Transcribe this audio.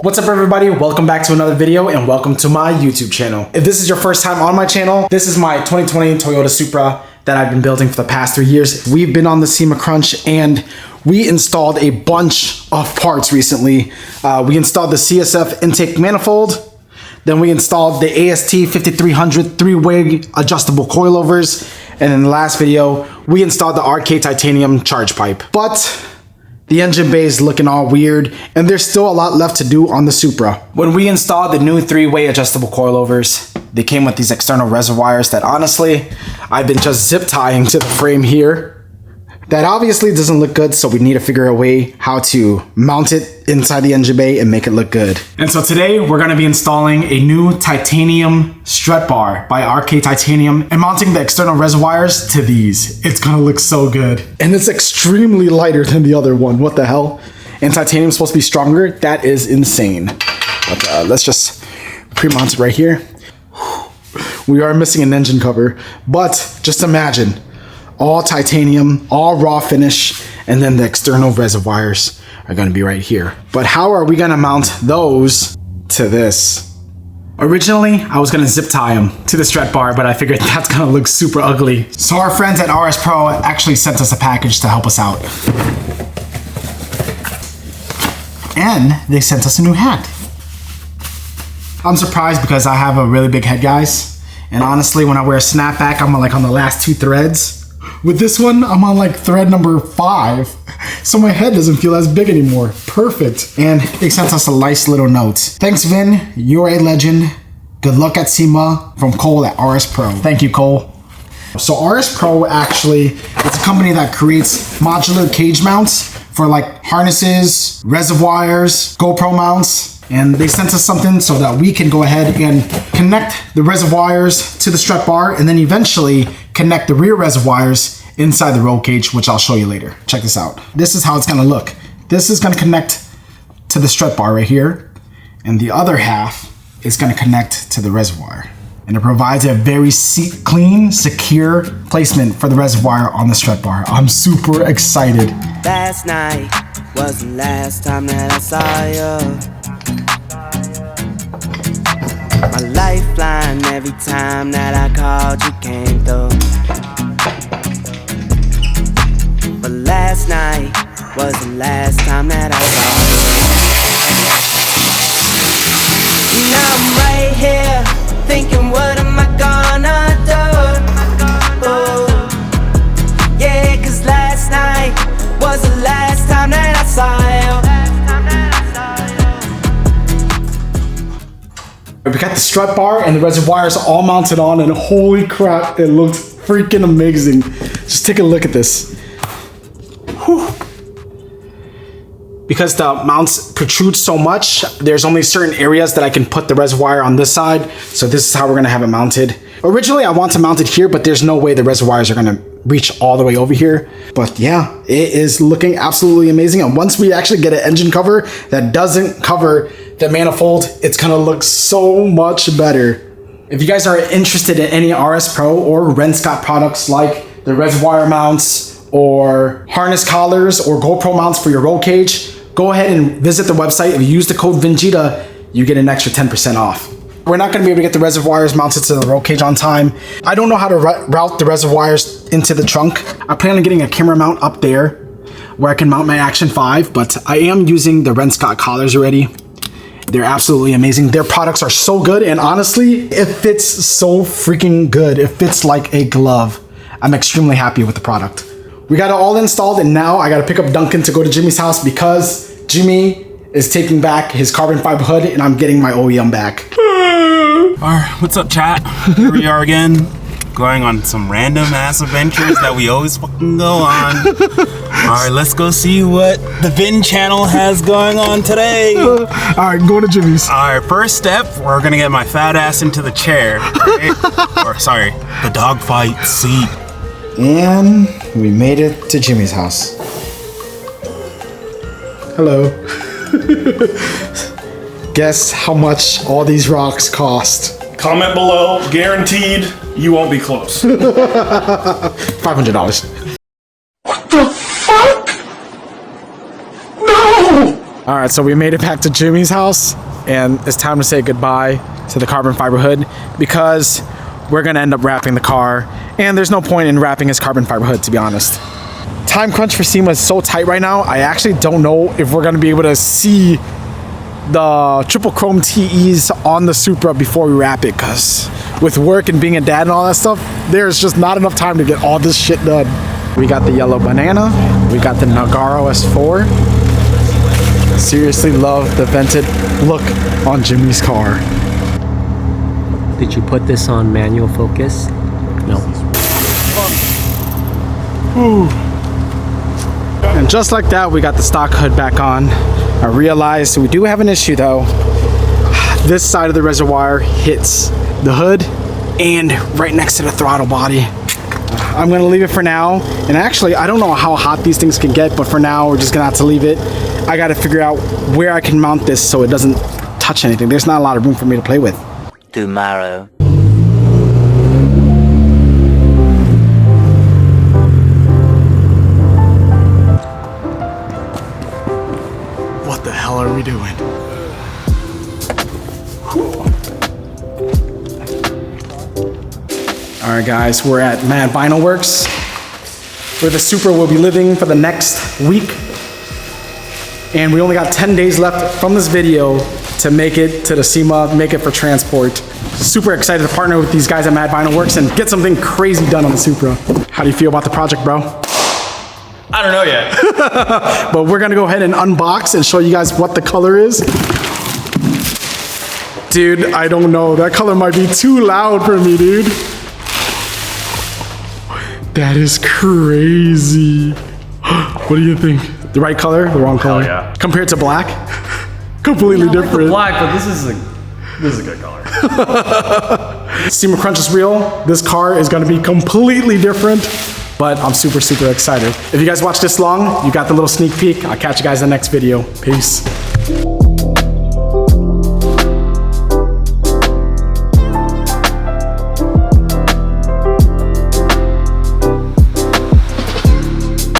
What's up everybody, welcome back to another video and welcome to my YouTube channel. If this is your first time on my channel, this is my 2020 Toyota Supra that I've been building for the past 3 years. We've been on the SEMA crunch and we installed a bunch of parts recently. We installed the CSF intake manifold, then we installed the AST 5300 three-way adjustable coilovers, and in the last video, we installed the RK Titanium charge pipe. But the engine bay is looking all weird, and there's still a lot left to do on the Supra. When we installed the new three-way adjustable coilovers, they came with these external reservoirs that honestly, I've been just zip tying to the frame here. That obviously doesn't look good, so we need to figure a way how to mount it inside the engine bay and make it look good. And so today we're going to be installing a new Titanium Strut Bar by RK Titanium and mounting the external reservoirs to these. It's going to look so good. And it's extremely lighter than the other one. What the hell? And titanium's supposed to be stronger? That is insane. But let's just pre-mount it right here. We are missing an engine cover, but just imagine all titanium, all raw finish, and then the external reservoirs are going to be right here. But how are we going to mount those to this? Originally, I was going to zip tie them to the strut bar, but I figured that's going to look super ugly. So our friends at RS Pro actually sent us a package to help us out. And they sent us a new hat. I'm surprised because I have a really big head, guys. And honestly, when I wear a snapback, I'm like on the last 2 threads. With this one, I'm on like thread number 5. So my head doesn't feel as big anymore. Perfect. And they sent us a nice little note. Thanks, Vin. You're a legend. Good luck at SEMA, from Cole at RS Pro. Thank you, Cole. So RS Pro actually is a company that creates modular cage mounts for like harnesses, reservoirs, GoPro mounts. And they sent us something so that we can go ahead and connect the reservoirs to the strut bar and then eventually connect the rear reservoirs inside the roll cage, which I'll show you later. Check this out. This is how it's gonna look. This is gonna connect to the strut bar right here, and the other half is gonna connect to the reservoir. And it provides a very clean, secure placement for the reservoir on the strut bar. I'm super excited. Last night was the last time that I saw you. My lifeline, every time that I called you came through. But last night was the last time that I saw you. Now I'm right here thinking, what am I gonna do? Ooh. Yeah, 'cause last night was the last time that I saw you. We got the strut bar and the reservoirs all mounted on, and holy crap, it looks freaking amazing. Just take a look at this. Whew. Because the mounts protrude so much, there's only certain areas that I can put the reservoir on this side. So this is how we're gonna have it mounted. Originally, I want to mount it here, but there's no way the reservoirs are gonna reach all the way over here. But yeah, it is looking absolutely amazing. And once we actually get an engine cover that doesn't cover the manifold, it's gonna look so much better. If you guys are interested in any RS Pro or Ren Scott products like the reservoir mounts or harness collars or GoPro mounts for your roll cage, go ahead and visit the website. If you use the code VINJITA, you get an extra 10% off. We're not gonna be able to get the reservoirs mounted to the roll cage on time. I don't know how to route the reservoirs into the trunk. I plan on getting a camera mount up there where I can mount my Action 5, but I am using the Ren Scott collars already. They're absolutely amazing. Their products are so good, and honestly, it fits so freaking good. It fits like a glove. I'm extremely happy with the product. We got it all installed, and now I gotta pick up Duncan to go to Jimmy's house because Jimmy is taking back his carbon fiber hood and I'm getting my OEM back. Alright, what's up, chat? Here we are again, going on some random ass adventures that we always fucking go on. Alright, let's go see what the Vin channel has going on today. Alright, going to Jimmy's. Alright, first step, we're gonna get my fat ass into the chair, right? Or sorry, the dogfight seat. And we made it to Jimmy's house. Hello. Guess how much all these rocks cost? Comment below, guaranteed you won't be close. $500. What the fuck? No! All right, so we made it back to Jimmy's house, and it's time to say goodbye to the carbon fiber hood because we're gonna end up wrapping the car, and there's no point in wrapping his carbon fiber hood, to be honest. Time crunch for SEMA is so tight right now, I actually don't know if we're gonna be able to see the triple chrome TEs on the Supra before we wrap it, because with work and being a dad and all that stuff, there's just not enough time to get all this shit done. We got the yellow banana, we got the Nagaro S4. Seriously love the vented look on Jimmy's car. Did you put this on manual focus? No. Ooh. And just like that, we got the stock hood back on. I realized we do have an issue though. This side of the reservoir hits the hood and right next to the throttle body. I'm gonna leave it for now. And actually, I don't know how hot these things can get, but for now, we're just gonna have to leave it. I gotta figure out where I can mount this so it doesn't touch anything. There's not a lot of room for me to play with. Tomorrow. What the hell are we doing? All right, guys, we're at Mad Vinyl Works, where the Supra will be living for the next week. And we only got 10 days left from this video to make it to the SEMA, make it for transport. Super excited to partner with these guys at Mad Vinyl Works and get something crazy done on the Supra. How do you feel about the project, bro? I don't know yet. But we're gonna go ahead and unbox and show you guys what the color is. Dude, I don't know. That color might be too loud for me, dude. That is crazy. What do you think? The right color, the wrong color? Hell yeah. Compared to black? Completely different. Black, but this is a good color. SEMA Crunch is real. This car is gonna be completely different, but I'm super excited. If you guys watched this long, you got the little sneak peek. I'll catch you guys in the next video. Peace.